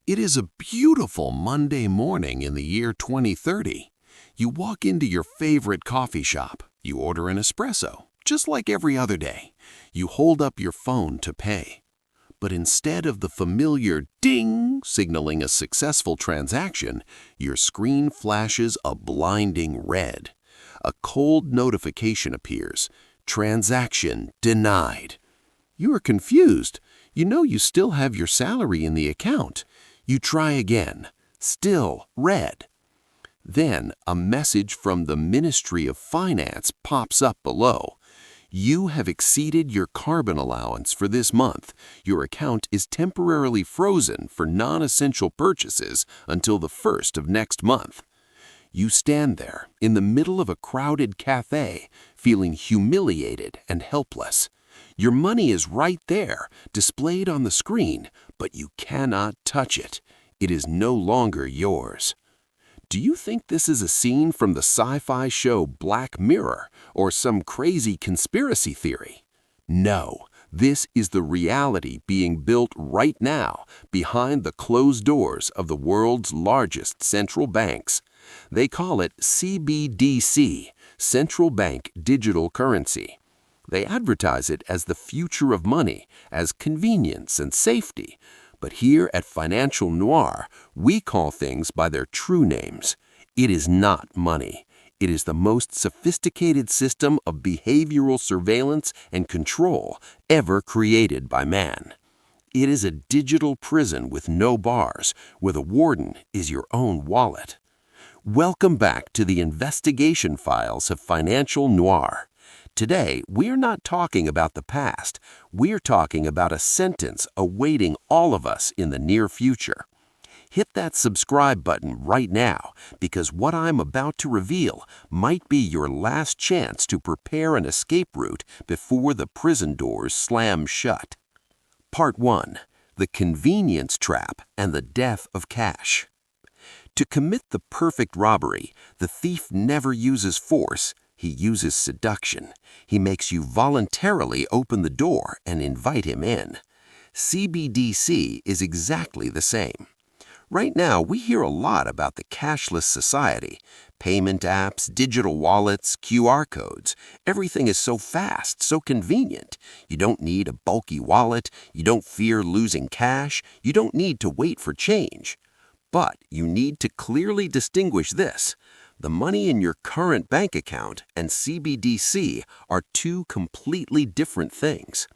It is a beautiful Monday morning in the year 2030. You walk into your favorite coffee shop. You order an espresso, just like every other day. You hold up your phone to pay. But instead of the familiar ding signaling a successful transaction, your screen flashes a blinding red. A cold notification appears. Transaction denied. You are confused. You know you still have your salary in the account. You try again. Still red. Then a message from the Ministry of Finance pops up below. You have exceeded your carbon allowance for this month. Your account is temporarily frozen for non-essential purchases until the 1st of next month. You stand there in the middle of a crowded cafe, feeling humiliated and helpless. Your money is right there, displayed on the screen, but you cannot touch it. It is no longer yours. Do you think this is a scene from the sci-fi show Black Mirror or some crazy conspiracy theory? No, this is the reality being built right now behind the closed doors of the world's largest central banks. They call it CBDC, Central Bank Digital Currency. They advertise it as the future of money, as convenience and safety. But here at Financial Noir, we call things by their true names. It is not money. It is the most sophisticated system of behavioral surveillance and control ever created by man. It is a digital prison with no bars, where the warden is your own wallet. Welcome back to the investigation files of Financial Noir. Today, we're not talking about the past. We're talking about a sentence awaiting all of us in the near future. Hit that subscribe button right now, because what I'm about to reveal might be your last chance to prepare an escape route before the prison doors slam shut. Part 1. The Convenience Trap and the Death of Cash. To commit the perfect robbery, the thief never uses force. He uses seduction. He makes you voluntarily open the door and invite him in. CBDC is exactly the same. Right now, we hear a lot about the cashless society. Payment apps, digital wallets, QR codes. Everything is so fast, so convenient. You don't need a bulky wallet. You don't fear losing cash. You don't need to wait for change. But you need to clearly distinguish this. The money in your current bank account and CBDC are two completely different things.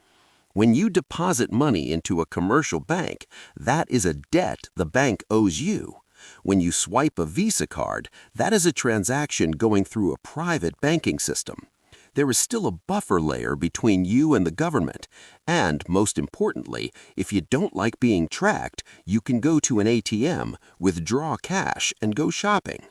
When you deposit money into a commercial bank, that is a debt the bank owes you. When you swipe a Visa card, that is a transaction going through a private banking system. There is still a buffer layer between you and the government. And, most importantly, if you don't like being tracked, you can go to an ATM, withdraw cash, and go shopping.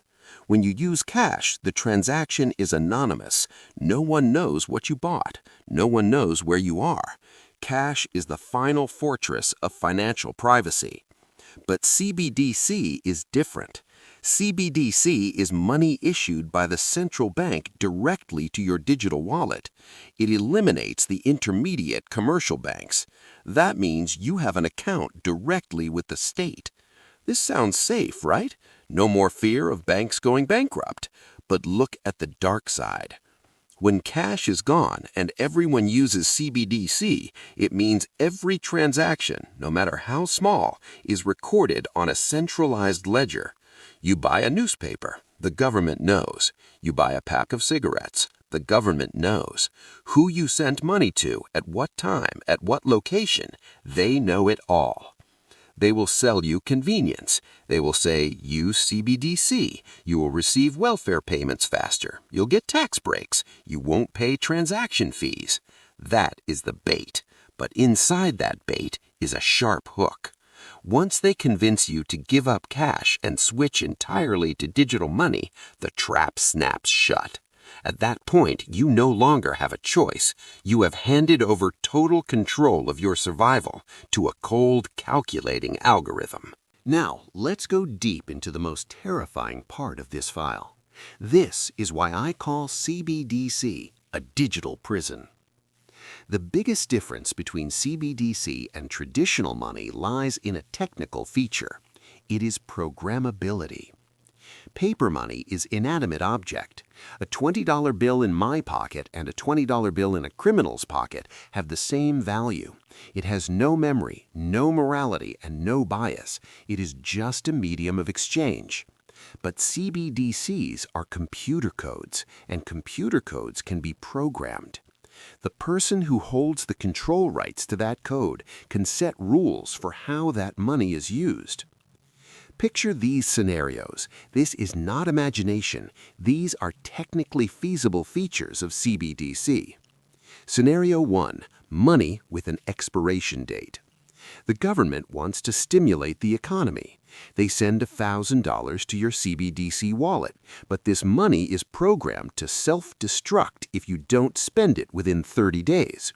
When you use cash, the transaction is anonymous. No one knows what you bought. No one knows where you are. Cash is the final fortress of financial privacy. But CBDC is different. CBDC is money issued by the central bank directly to your digital wallet. It eliminates the intermediate commercial banks. That means you have an account directly with the state. This sounds safe, right? No more fear of banks going bankrupt. But look at the dark side. When cash is gone and everyone uses CBDC, it means every transaction, no matter how small, is recorded on a centralized ledger. You buy a newspaper, the government knows. You buy a pack of cigarettes, the government knows. Who you sent money to, at what time, at what location, they know it all. They will sell you convenience. They will say, use CBDC. You will receive welfare payments faster. You'll get tax breaks. You won't pay transaction fees. That is the bait. But inside that bait is a sharp hook. Once they convince you to give up cash and switch entirely to digital money, the trap snaps shut. At that point, you no longer have a choice. You have handed over total control of your survival to a cold, calculating algorithm. Now, let's go deep into the most terrifying part of this file. This is why I call CBDC a digital prison. The biggest difference between CBDC and traditional money lies in a technical feature. It is programmability. Paper money is inanimate object. A $20 bill in my pocket and a $20 bill in a criminal's pocket have the same value. It has no memory, no morality, and no bias. It is just a medium of exchange. But CBDCs are computer codes, and computer codes can be programmed. The person who holds the control rights to that code can set rules for how that money is used. Picture these scenarios. This is not imagination. These are technically feasible features of CBDC. Scenario 1. Money with an expiration date. The government wants to stimulate the economy. They send $1,000 to your CBDC wallet, but this money is programmed to self-destruct if you don't spend it within 30 days.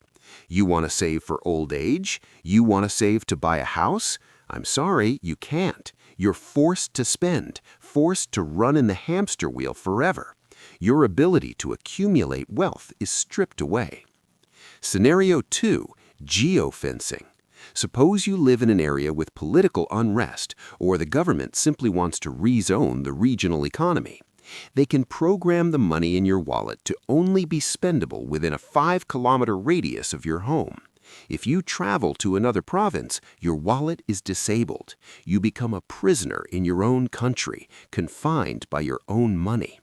You want to save for old age? You want to save to buy a house? I'm sorry, you can't. You're forced to spend, forced to run in the hamster wheel forever. Your ability to accumulate wealth is stripped away. Scenario 2. Geofencing. Suppose you live in an area with political unrest, or the government simply wants to rezone the regional economy. They can program the money in your wallet to only be spendable within a 5-kilometer radius of your home. If you travel to another province, your wallet is disabled. You become a prisoner in your own country, confined by your own money.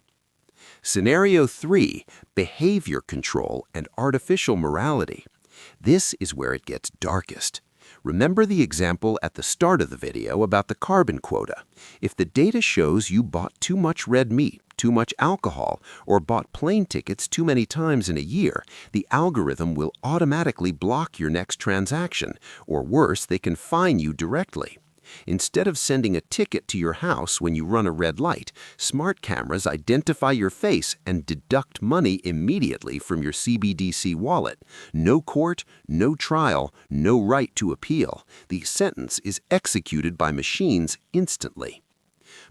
Scenario 3. Behavior control and artificial morality. This is where it gets darkest. Remember the example at the start of the video about the carbon quota. If the data shows you bought too much red meat, too much alcohol, or bought plane tickets too many times in a year, the algorithm will automatically block your next transaction, or worse, they can fine you directly. Instead of sending a ticket to your house when you run a red light, smart cameras identify your face and deduct money immediately from your CBDC wallet. No court, no trial, no right to appeal. The sentence is executed by machines instantly.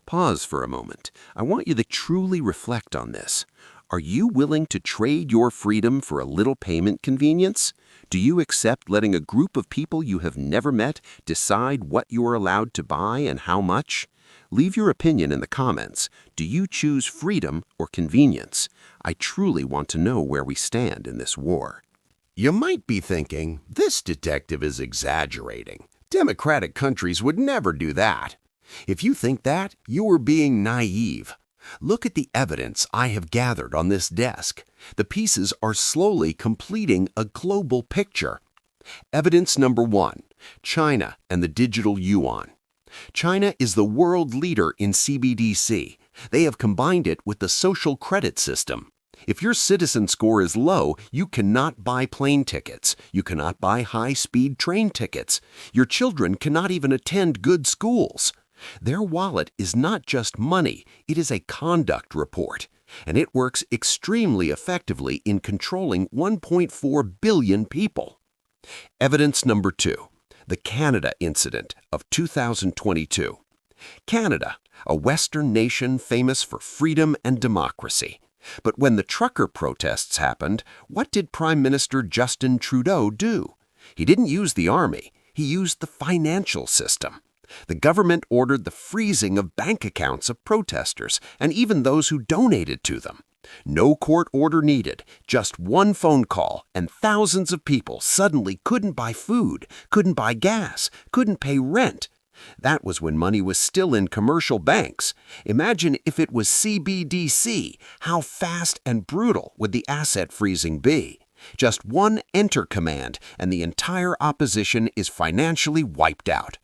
Pause for a moment. I want you to truly reflect on this. Are you willing to trade your freedom for a little payment convenience? Do you accept letting a group of people you have never met decide what you are allowed to buy and how much? Leave your opinion in the comments. Do you choose freedom or convenience? I truly want to know where we stand in this war. You might be thinking, this detective is exaggerating. Democratic countries would never do that. If you think that, you are being naive. Look at the evidence I have gathered on this desk. The pieces are slowly completing a global picture. Evidence number 1. China and the digital yuan. China is the world leader in CBDC. They have combined it with the social credit system. If your citizen score is low, you cannot buy plane tickets. You cannot buy high-speed train tickets. Your children cannot even attend good schools. Their wallet is not just money, it is a conduct report, and it works extremely effectively in controlling 1.4 billion people. Evidence number 2. The Canada incident of 2022. Canada, a Western nation famous for freedom and democracy. But when the trucker protests happened, what did Prime Minister Justin Trudeau do? He didn't use the army, he used the financial system. The government ordered the freezing of bank accounts of protesters and even those who donated to them. No court order needed, just one phone call, and thousands of people suddenly couldn't buy food, couldn't buy gas, couldn't pay rent. That was when money was still in commercial banks. Imagine if it was CBDC, how fast and brutal would the asset freezing be? Just one enter command and the entire opposition is financially wiped out.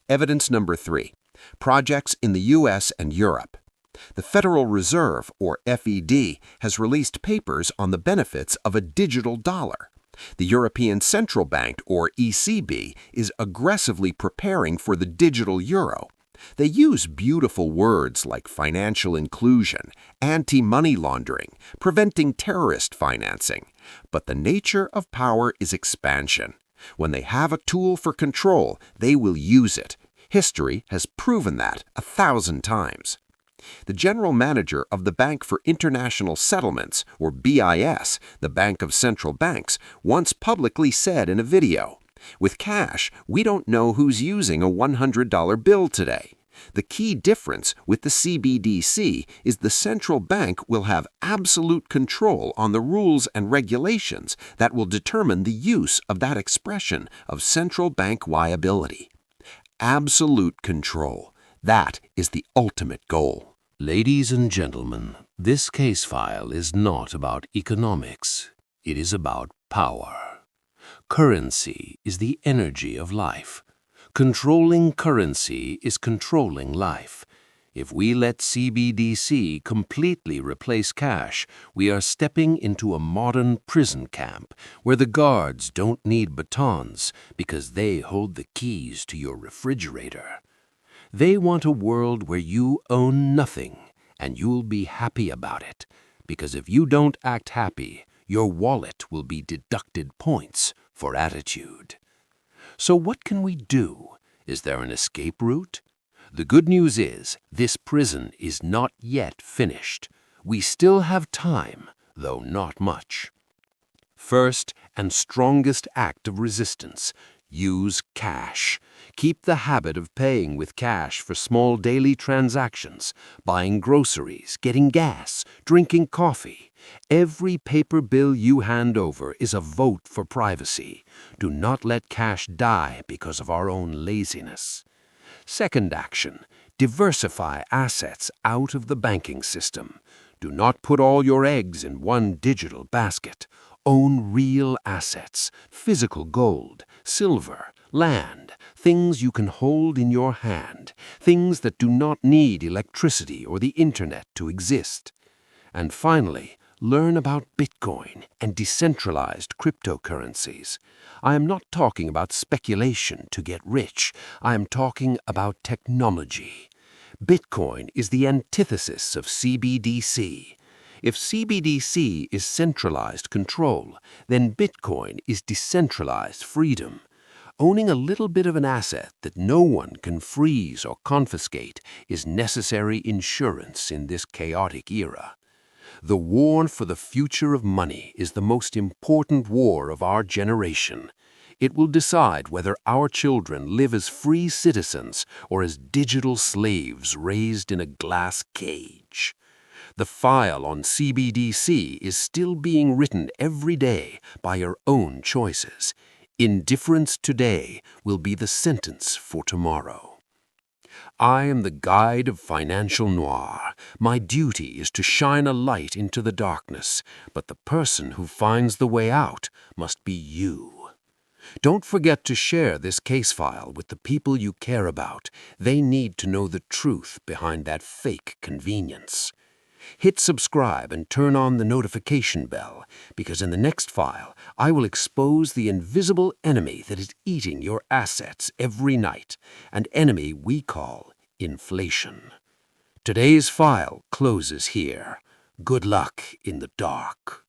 Evidence number 3. Projects in the U.S. and Europe. The Federal Reserve, or FED, has released papers on the benefits of a digital dollar. The European Central Bank, or ECB, is aggressively preparing for the digital euro. They use beautiful words like financial inclusion, anti-money laundering, preventing terrorist financing. But the nature of power is expansion. When they have a tool for control, they will use it. History has proven that 1,000 times. The general manager of the Bank for International Settlements, or BIS, the Bank of Central Banks, once publicly said in a video, "With cash, we don't know who's using a $100 bill today. The key difference with the CBDC is the central bank will have absolute control on the rules and regulations that will determine the use of that expression of central bank viability." Absolute control. That is the ultimate goal. Ladies and gentlemen, this case file is not about economics. It is about power. Currency is the energy of life. Controlling currency is controlling life. If we let CBDC completely replace cash, we are stepping into a modern prison camp where the guards don't need batons because they hold the keys to your refrigerator. They want a world where you own nothing and you'll be happy about it, because if you don't act happy, your wallet will be deducted points for attitude. So what can we do? Is there an escape route? The good news is this prison is not yet finished. We still have time, though not much. First and strongest act of resistance: use cash. Keep the habit of paying with cash for small daily transactions, buying groceries, getting gas, drinking coffee. Every paper bill you hand over is a vote for privacy. Do not let cash die because of our own laziness. Second action: diversify assets out of the banking system. Do not put all your eggs in one digital basket. Own real assets, physical gold, silver, land, things you can hold in your hand, things that do not need electricity or the internet to exist. And finally, learn about Bitcoin and decentralized cryptocurrencies. I am not talking about speculation to get rich. I am talking about technology. Bitcoin is the antithesis of CBDC. If CBDC is centralized control, then Bitcoin is decentralized freedom. Owning a little bit of an asset that no one can freeze or confiscate is necessary insurance in this chaotic era. The war for the future of money is the most important war of our generation. It will decide whether our children live as free citizens or as digital slaves raised in a glass cage. The file on CBDC is still being written every day by your own choices. Indifference today will be the sentence for tomorrow. I am the guide of financial Noir. My duty is to shine a light into the darkness, but the person who finds the way out must be you. Don't forget to share this case file with the people you care about. They need to know the truth behind that fake convenience. Hit subscribe and turn on the notification bell, because in the next file, I will expose the invisible enemy that is eating your assets every night, an enemy we call inflation. Today's file closes here. Good luck in the dark.